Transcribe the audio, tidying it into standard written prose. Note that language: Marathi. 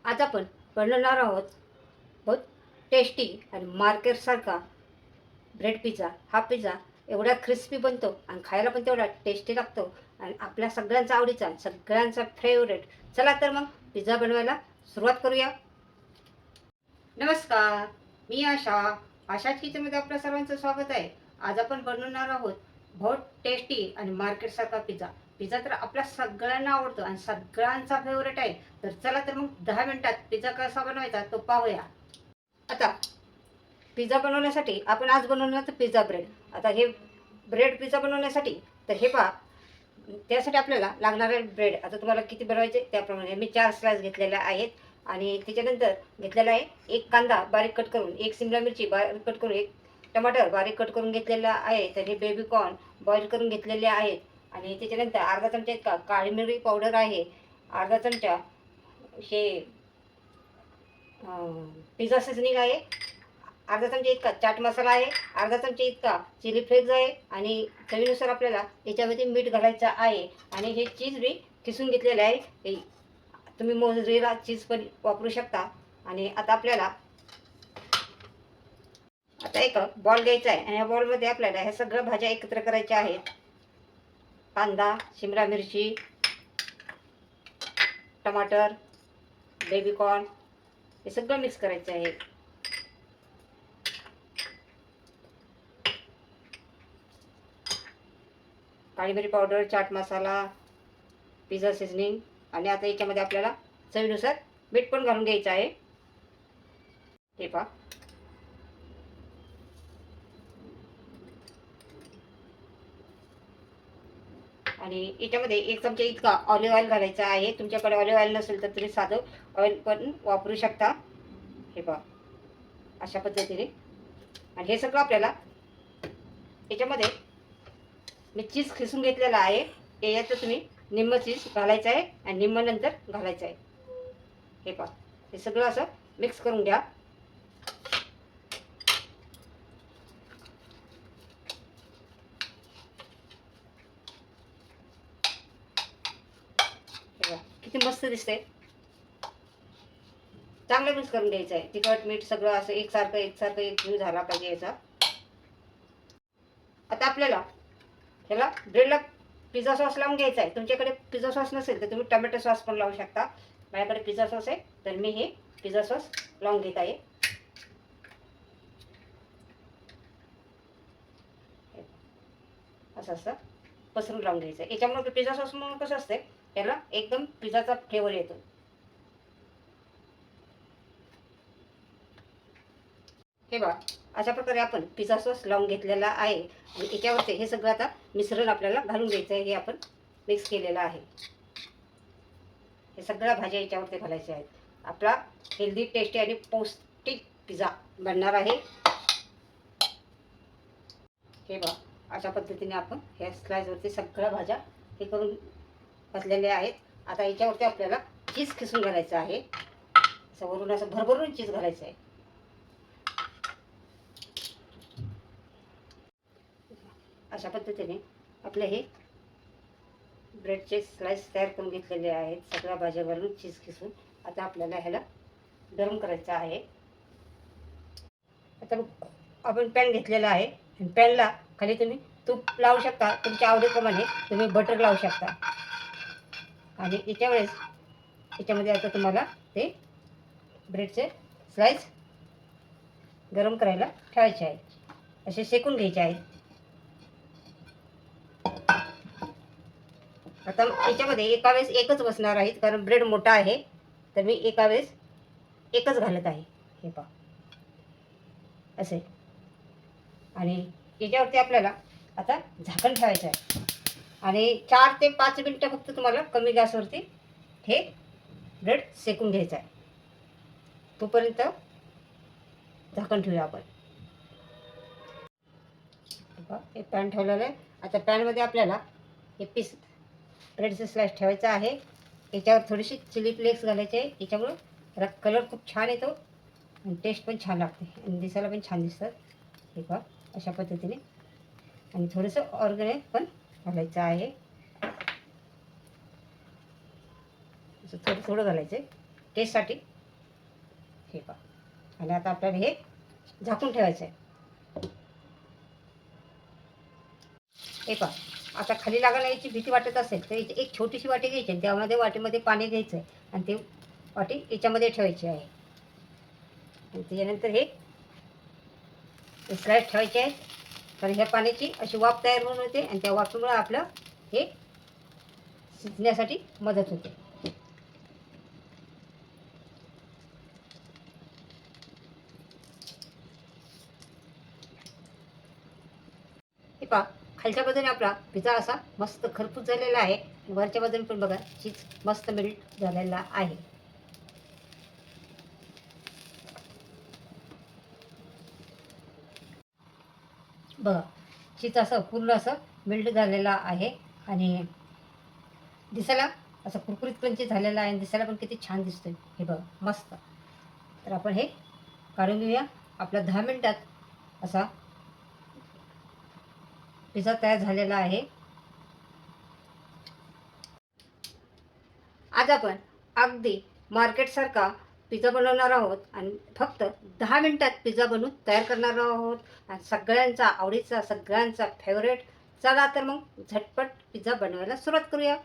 आज आपण बनवणार आहोत बहुत टेस्टी आणि मार्केटसारखा ब्रेड पिझ्झा. हा पिझ्झा एवढा क्रिस्पी बनतो आणि खायला पण तेवढा टेस्टी लागतो आणि आपल्या सगळ्यांचा आवडीचा, सगळ्यांचा फेवरेट. चला तर मग पिझ्झा बनवायला सुरुवात करूया. नमस्कार, मी आशाच किचनमध्ये आपल्या सर्वांचं स्वागत आहे. आज आपण बनवणार आहोत बहुत टेस्टी आणि मार्केटसारखा पिझ्झा. पिझ्झा तर आपल्या सगळ्यांना आवडतो आणि सगळ्यांचा फेवरेट आहे. तर चला तर मग 10 मिनिटात पिझ्झा कसा बनवायचा तो पाहूया. आता पिझ्झा बनवण्यासाठी आपण आज बनवणार तर पिझ्झा ब्रेड. आता हे ब्रेड पिझ्झा बनवण्यासाठी तर हे पहा, त्यासाठी आपल्याला लागणारे ब्रेड आता तुम्हाला किती बनवायचे त्याप्रमाणे मी 4 स्लाइस घेतलेल्या आहेत. आणि त्याच्यानंतर घेतलेला आहे एक कांदा बारीक कट करून, एक शिमला मिरची बारीक कट करून, एक टमाटर बारीक कट करून घेतलेला आहे. तर हे बेबी कॉर्न बॉईल करून घेतलेले आहेत. आणि त्याच्यानंतर अर्धा चमचा इतका काळी मिरी पावडर आहे, अर्धा चमचा हे पिझ्झा सीझनिंग आहे, अर्धा चमचा इतका चाट मसाला आहे, अर्धा चमचा इतका चिली फ्लेक्स आहे आणि चवीनुसार आपल्याला याच्यामध्ये मीठ घालायचं आहे. आणि हे चीज मी किसून घेतलेलं आहे. हे तुम्ही मोझरेला चीज पण वापरू शकता. आणि आता आपल्याला एक बॉल घ्यायचा आहे आणि या बॉलमध्ये आपल्याला ह्या सगळ्या भाज्या एकत्र करायच्या आहेत. कांदा, शिमला मिरची, टमाटर, बेबी कॉर्न हे सगळं मिक्स करायचं आहे. काळी मिरी powder, chaat masala, pizza seasoning आणि आता याच्यामध्ये आपल्याला चवीनुसार मीठ पण घालून घ्यायचं आहे. हे पहा, आणि याच्यामध्ये एक चमचा इतका ऑलिव्ह ऑइल घालायचा आहे. तुमच्याकडे ऑलिव्ह ऑइल नसेल तर तुम्ही साधं ऑइल पण वापरू शकता. हे पहा, अशा पद्धतीने. आणि हे सगळं आपल्याला याच्यामध्ये मी चीज खिसून घेतलेला आहे. याच्यात तुम्ही निम्म चीज घालायचं आहे आणि निम्म नंतर घालायचं आहे. हे पहा, हे सगळं असं मिक्स करून घ्या. किती मस्त दिसते. चांगलं मिक्स करून घ्यायचं आहे. तिखट मीठ सगळं असं एकसारखं एक जीव झाला पाहिजे याचा. आता आपल्याला ह्याला ब्रेडला पिझ्झा सॉस लावून घ्यायचा आहे. तुमच्याकडे पिझ्झा सॉस नसेल तर तुम्ही टोमॅटो सॉस पण लावू शकता. माझ्याकडे पिझ्झा सॉस आहे तर मी हे पिझ्झा सॉस लावून घेत आहे. असं पसरून लावून घ्यायचं आहे. याच्यामुळे पिझ्झा सॉस म्हणून कसं असते, त्याला एकदम पिझ्झाचा फ्लेवर येतो. हे बघा, अशा प्रकारे आपण पिझ्झा सॉस लावून घेतलेला आहे. आणि याच्यावरती हे सगळं आता मिश्रण आपल्याला घालून घ्यायचं आहे. हे आपण मिक्स केलेलं आहे. हे सगळ्या भाज्या याच्यावरती घालायच्या आहेत. आपला हेल्दी, टेस्टी आणि पौष्टिक पिझ्झा बनणार आहे. हे बघा, अशा पद्धतीने आपण ह्या स्लाइसवरती सगळ्या भाज्या हे करून घातलेल्या आहेत. आता याच्यावरती आपल्याला चीज खिसून घालायचं आहे. असं वरून असं भरभरून चीज घालायचं आहे. अशा पद्धतीने आपले हे ब्रेडचे स्लाइस तयार करून घेतलेले आहेत. सगळ्या भाज्या घालून चीज खिसून आता आपल्याला ह्याला गरम करायचं आहे. आता आपण पॅन घेतलेला आहे आणि पॅनला खाली तुम्ही तूप लावू शकता. तुमच्या आवडीप्रमाणे तुम्ही बटर लावू शकता. आणि याच्या वेळेस याच्यामध्ये आता तुम्हाला ते ब्रेडचे स्लाइस गरम करायला ठेवायचे आहेत. असे शेकून घ्यायचे आहेत. आता याच्यामध्ये एका वेळेस एकच बसणार आहेत, कारण ब्रेड मोठा आहे. तर मी एका वेळेस एकच घालत आहे. हे पहा, असे. आणि याच्यावरती आपल्याला आता झाकण ठेवायचं आहे. आणि 4 ते 5 मिनटं फक्त तुम्हाला कमी गॅसवरती हे ब्रेड शेकून घ्यायचं आहे. तोपर्यंत झाकण ठेवूया आपण. हे पॅन ठेवलेलं आहे. आता पॅनमध्ये आपल्याला हे पीस ब्रेडचे स्लाइस ठेवायचं आहे. याच्यावर थोडीशी चिली फ्लेक्स घालायचे आहे. याच्यामुळं जरा कलर खूप छान येतो आणि टेस्ट पण छान लागते आणि दिसायला पण छान दिसतात. हे पहा, अशा पद्धतीने. आणि थोडंसं ऑर्गॅनिक पण घालायचं आहे. असं थोडं थोडं घालायचं आहे टेस्टसाठी. हे पहा. आणि आता आपल्याला हे झाकून ठेवायचं आहे. हे पहा, आता खाली लागायला याची भीती वाटत असेल तर इथे एक छोटीशी वाटी घ्यायची आणि त्यामध्ये वाटीमध्ये पाणी घ्यायचं आहे आणि ते वाटी याच्यामध्ये ठेवायची आहे. आणि त्याच्यानंतर हे स्लाईड ठेवायचे आहे. तर ह्या पाण्याची अशी वाफ तयार होऊन होते आणि त्या वाफेमुळे आपलं हे शिजण्यासाठी मदत होते. हे पहा, खालच्या बाजूने आपला पिझ्झा असा मस्त खरपूस झालेला आहे. वरच्या बाजूने पण बघा चीज मस्त मेल्ट झालेला आहे. बघा चीज असं पूर्ण असं मेल्ट झालेला आहे आणि दिसायला असं कुरकुरीत क्रंची झालेला आहे आणि दिसायला पण किती छान दिसतोय. हे बघा मस्त. तर आपण हे काढून घेऊया. आपला 10 मिनिटात असा पिझ्झा तयार झालेला आहे. आज आपण अगदी मार्केटसारखा पिझ्झा बनवणार आहोत आणि फक्त 10 मिनिटात पिझ्झा बनवून तयार करणार आहोत आणि सगळ्यांचा आवडीचा, सगळ्यांचा फेवरेट. चला तर मग झटपट पिझ्झा बनवायला सुरुवात करूया.